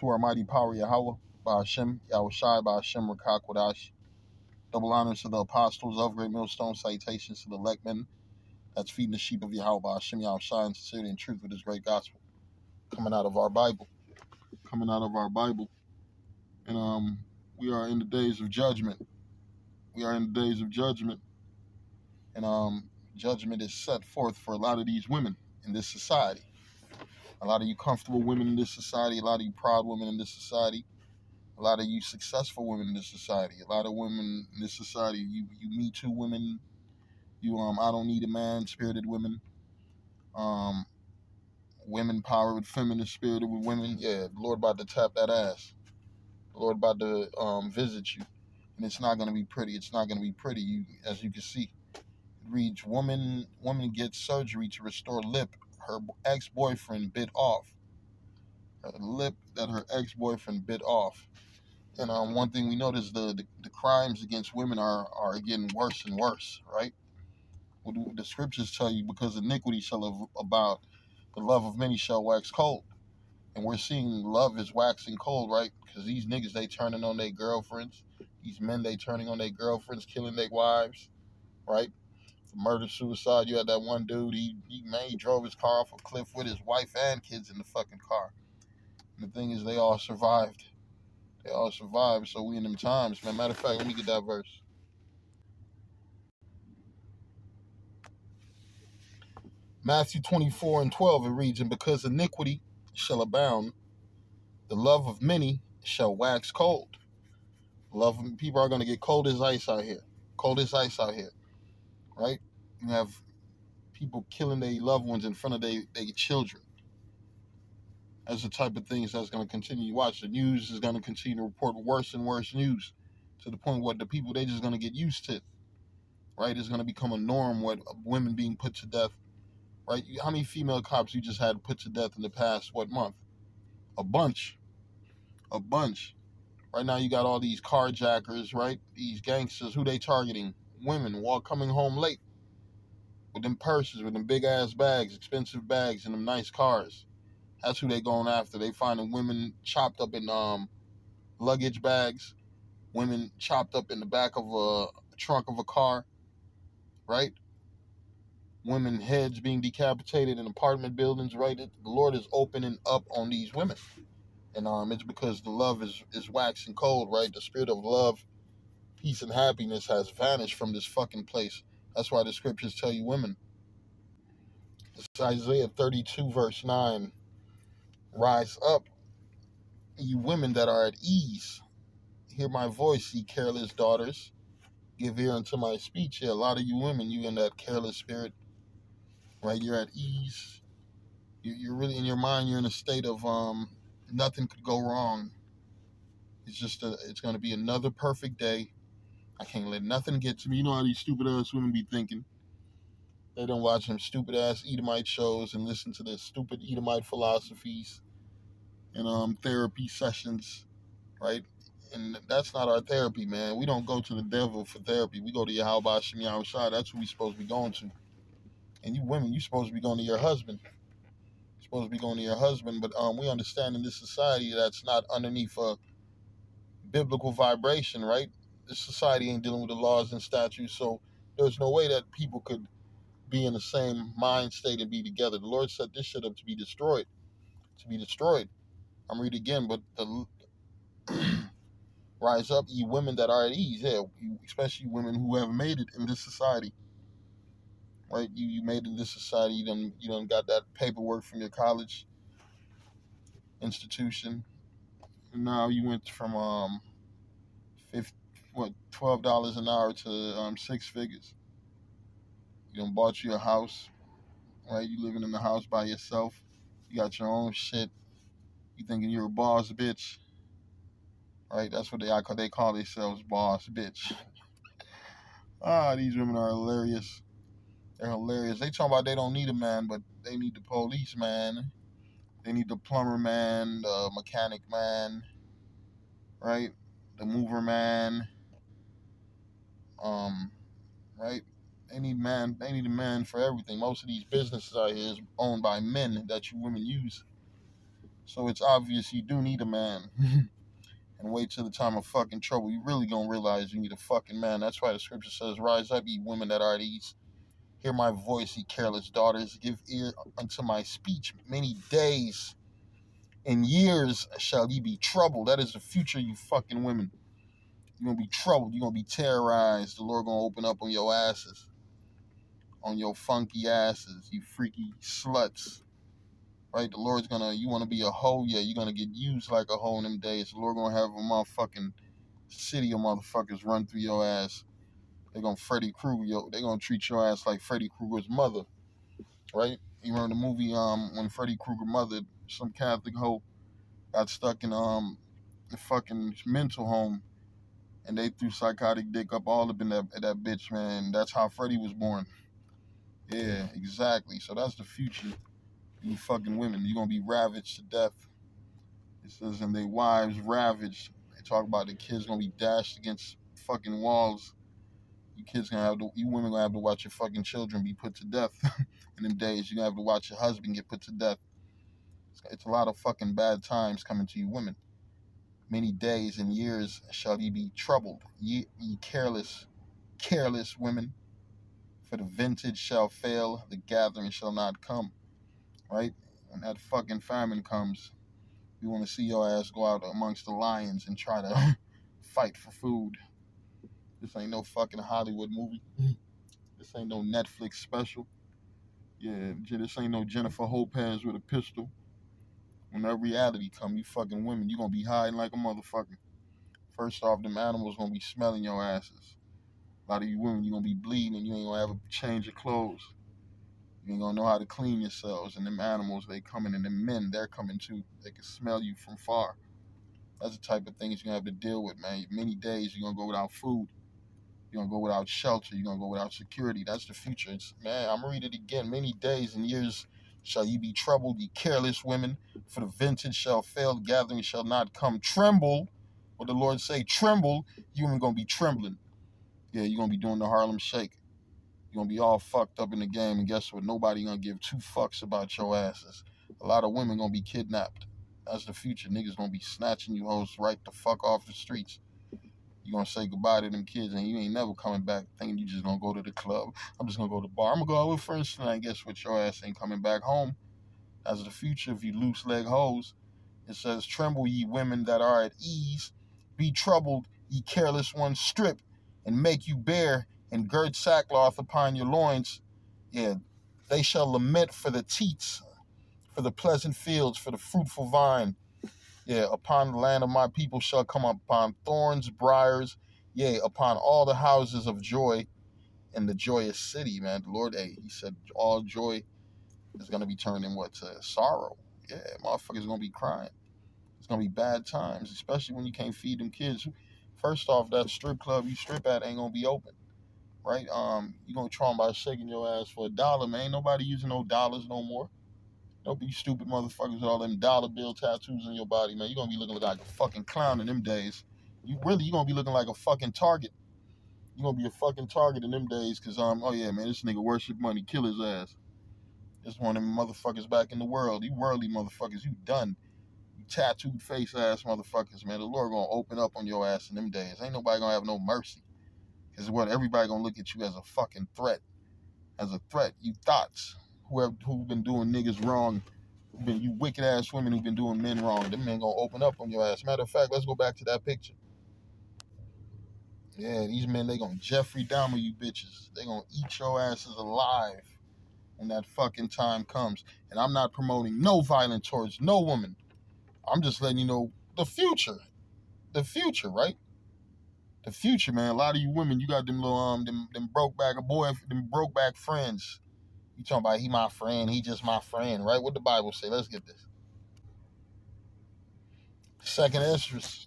To our mighty power, Yahweh, by Hashem, Yahweh Shai, by Hashem, Rakak Wadash. Double honors to the apostles of Great Millstone, salutations to the elect men that's feeding the sheep of Yahweh, by Hashem, Yahweh Shai, in sincerity and truth with his great gospel. Coming out of our Bible. And we are in the days of judgment. And judgment is set forth for a lot of these women in this society. A lot of you comfortable women in this society, a lot of you proud women in this society, a lot of you successful women in this society, a lot of women in this society, you Me Too women, you I don't need a man spirited women, women powered, feminist spirited women. Yeah, the Lord about to tap that ass. The Lord about to visit you, and it's not gonna be pretty. It's not gonna be pretty. As you can see, it reads: woman gets surgery to restore lip her ex-boyfriend bit off. Her lip that her ex-boyfriend bit off. And one thing we notice, the crimes against women are getting worse and worse, right? What do the scriptures tell you? Because iniquity shall abound, the love of many shall wax cold. And we're seeing love is waxing cold, right? Because these niggas, they turning on their girlfriends. These men, they turning on their girlfriends, killing their wives, right? Murder, suicide. You had that one dude, he drove his car off a cliff with his wife and kids in the fucking car. And the thing is, they all survived. So we in them times, man. Matter of fact, let me get that verse. Matthew 24:12, it reads, and because iniquity shall abound, the love of many shall wax cold. People are going to get cold as ice out here. Right? You have people killing their loved ones in front of their children. That's the type of things that's going to continue. You watch, the news is going to continue to report worse and worse news, to the point where the people, they just going to get used to it. Right? It's going to become a norm, what women being put to death. Right? How many female cops you just had put to death in the past, month? A bunch. Right now you got all these carjackers, right? These gangsters, who they targeting? Women, while coming home late with them purses, with them big ass bags, expensive bags, and them nice cars. That's who they going after. They finding women chopped up in luggage bags, women chopped up in the back of a trunk of a car, right? Women heads being decapitated in apartment buildings, right? The Lord is opening up on these women. And it's because the love is waxing cold, right? The spirit of love, peace, and happiness has vanished from this fucking place. That's why the scriptures tell you women. It's Isaiah 32, verse 9. Rise up, you women that are at ease. Hear my voice, ye careless daughters. Give ear unto my speech. Yeah, a lot of you women, you in that careless spirit, right? You're at ease. You're really, in your mind, you're in a state of nothing could go wrong. It's going to be another perfect day. I can't let nothing get to me. You know how these stupid ass women be thinking. They don't watch them stupid ass Edomite shows and listen to their stupid Edomite philosophies and therapy sessions, right? And that's not our therapy, man. We don't go to the devil for therapy. We go to Yahweh Hashem Yahweh Shai. That's who we supposed to be going to. And you women, you supposed to be going to your husband. But we understand in this society that's not underneath a biblical vibration, right? This society ain't dealing with the laws and statutes, so there's no way that people could be in the same mind state and be together. The Lord set this shit up to be destroyed. I'm reading again, but the rise up, ye women that are at ease. Yeah, especially women who have made it in this society, right? You made it in this society. You done got that paperwork from your college institution, and now you went from $12 an hour to six figures. You done bought you a house, right? You living in the house by yourself. You got your own shit. You thinking you're a boss bitch, right? That's what they call themselves, boss bitch. These women are hilarious. They're hilarious. They talk about they don't need a man, but they need the police man. They need the plumber man, the mechanic man, right? The mover man, right? They need a man for everything. Most of these businesses out here is owned by men that you women use. So it's obvious you do need a man. And wait till the time of fucking trouble. You really gonna realize you need a fucking man. That's why the scripture says, "Rise up, ye women that are at ease. Hear my voice, ye careless daughters. Give ear unto my speech. Many days and years shall ye be troubled." That is the future, you fucking women. You're gonna be troubled. You're gonna be terrorized. The Lord gonna open up on your asses, on your funky asses, you freaky sluts. Right? The Lord's gonna. You want to be a hoe? Yeah, you're gonna get used like a hoe in them days. The Lord gonna have a motherfucking city of motherfuckers run through your ass. They're gonna Freddy Krueger. They're gonna treat your ass like Freddy Krueger's mother. Right? You remember the movie when Freddy Krueger mother, some Catholic hoe, got stuck in the fucking mental home, and they threw psychotic dick up all up in that bitch, man. That's how Freddy was born. Yeah, exactly. So that's the future. You fucking women, you're gonna be ravaged to death. It says, and their wives ravaged. They talk about the kids gonna be dashed against fucking walls. You women gonna have to watch your fucking children be put to death in them days. You're gonna have to watch your husband get put to death. It's a lot of fucking bad times coming to you women. Many days and years shall ye be troubled, ye careless women. For the vintage shall fail, the gathering shall not come. Right? When that fucking famine comes, we want to see your ass go out amongst the lions and try to fight for food. This ain't no fucking Hollywood movie. This ain't no Netflix special. Yeah, this ain't no Jennifer Lopez with a pistol. When that reality come, you fucking women, you gonna be hiding like a motherfucker. First off, them animals gonna be smelling your asses. A lot of you women, you gonna be bleeding and you ain't gonna have a change of clothes. You ain't gonna know how to clean yourselves. And them animals, they coming, and them men, they're coming too. They can smell you from far. That's the type of things you're gonna have to deal with, man. Many days you're gonna go without food. You're gonna go without shelter. You're gonna go without security. That's the future. Man, I'm gonna read it again. Many days and years shall ye be troubled, ye careless women, for the vintage shall fail, the gathering shall not come. Tremble. What the Lord say, tremble, you ain't gonna be trembling. Yeah, you're gonna be doing the Harlem Shake. You're gonna be all fucked up in the game, and guess what? Nobody gonna give two fucks about your asses. A lot of women gonna be kidnapped. That's the future. Niggas gonna be snatching you hoes right the fuck off the streets. You gonna say goodbye to them kids, and you ain't never coming back thinking you just gonna go to the club. I'm just gonna go to the bar. I'm gonna go out with friends tonight. Guess what? Your ass ain't coming back home. That's the future of you loose leg hoes. It says, tremble ye women that are at ease. Be troubled, ye careless ones. Strip and make you bare, and gird sackcloth upon your loins. Yeah, they shall lament for the teats, for the pleasant fields, for the fruitful vine. Yeah, upon the land of my people shall come upon thorns, briars, yea, upon all the houses of joy in the joyous city, man. The Lord, hey, he said all joy is going to be turned in what? To sorrow. Yeah, motherfuckers going to be crying. It's going to be bad times, especially when you can't feed them kids. First off, that strip club you strip at ain't going to be open, right? You going to try them by shaking your ass for $1, man. Ain't nobody using no dollars no more. Don't be stupid motherfuckers with all them dollar bill tattoos on your body, man. You're gonna be looking like a fucking clown in them days. You're gonna be looking like a fucking target. You're gonna be a fucking target in them days, cause oh yeah, man, this nigga worship money, kill his ass. This one of them motherfuckers back in the world. You worldly motherfuckers, you done. You tattooed face ass motherfuckers, man. The Lord gonna open up on your ass in them days. Ain't nobody gonna have no mercy. Cause what, everybody gonna look at you as a fucking threat. As a threat. You thoughts. Who've been doing niggas wrong, you wicked ass women who've been doing men wrong, them men gonna open up on your ass. Matter of fact, let's go back to that picture. Yeah, these men, they gonna Jeffrey Dahmer you bitches. They gonna eat your asses alive when that fucking time comes. And I'm not promoting no violence towards no woman. I'm just letting you know the future. The future, right? The future, man. A lot of you women, you got them little them broke back them broke back friends. You talking about he my friend, he just my friend, right? What the Bible say? Let's get this. Second Esdras.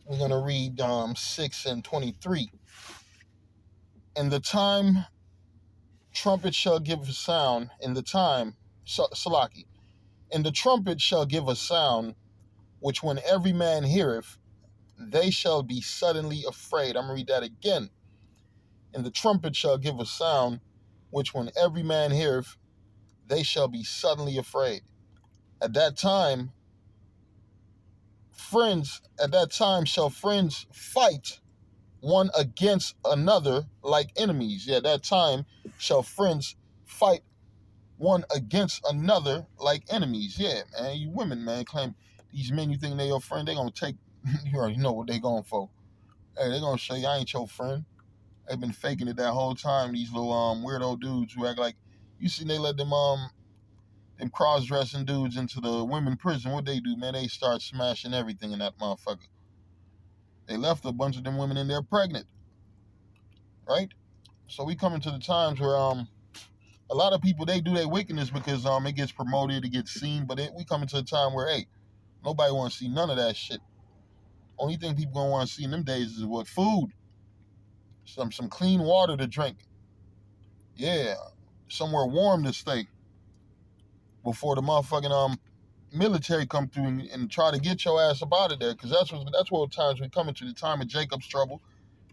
We're going to read 6 and 23. In the time trumpet shall give a sound, in the time, Salaki, and the trumpet shall give a sound, which when every man heareth, they shall be suddenly afraid. I'm going to read that again. And the trumpet shall give a sound, which when every man heareth, they shall be suddenly afraid. At that time, shall friends fight one against another like enemies. Yeah, at that time shall friends fight one against another like enemies. Yeah, man, you women, man, claim these men you think they your friend, they gonna take, you already know what they going for. Hey, they gonna show you I ain't your friend. They've been faking it that whole time, these little weirdo dudes who act like, you see they let them cross-dressing dudes into the women prison. What they do, man, they start smashing everything in that motherfucker. They left a bunch of them women in there pregnant, right? So we coming to the times where a lot of people, they do their wickedness because it gets promoted, it gets seen, but we coming to a time where, hey, nobody want to see none of that shit. Only thing people gonna want to see in them days is what? Food, some clean water to drink. Yeah, somewhere warm to stay before the motherfucking military come through and try to get your ass up out of there. Because that's what times we coming to, the time of Jacob's trouble,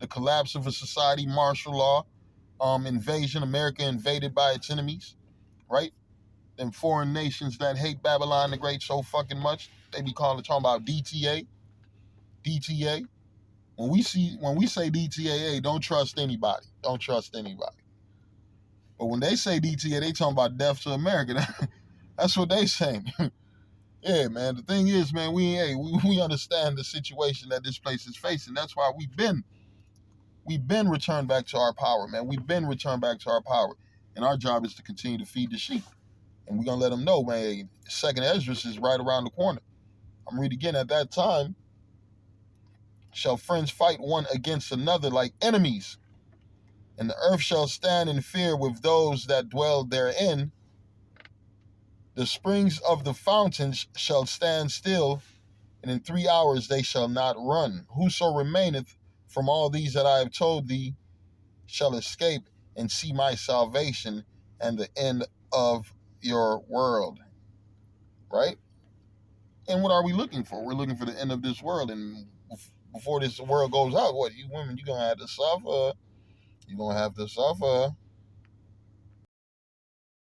the collapse of a society, martial law, invasion, America invaded by its enemies, right? Them foreign nations that hate Babylon the Great so fucking much, they be talking about DTA, DTA. When we say DTAA, don't trust anybody. Don't trust anybody. But when they say DTA, they talking about death to America. That's what they saying. Yeah, man. The thing is, man, we understand the situation that this place is facing. That's why we've been returned back to our power, man. We've been returned back to our power, and our job is to continue to feed the sheep. And we're gonna let them know, man. Second Esdras is right around the corner. I'm reading again. At that time, shall friends fight one against another like enemies, and the earth shall stand in fear with those that dwell therein. The springs of the fountains shall stand still, and in 3 hours they shall not run. Whoso remaineth from all these that I have told thee shall escape and see my salvation and the end of your world. Right? And what are we looking for? We're looking for the end of this world. And before this world goes out, what, you women, you're going to have to suffer. You're going to have to suffer.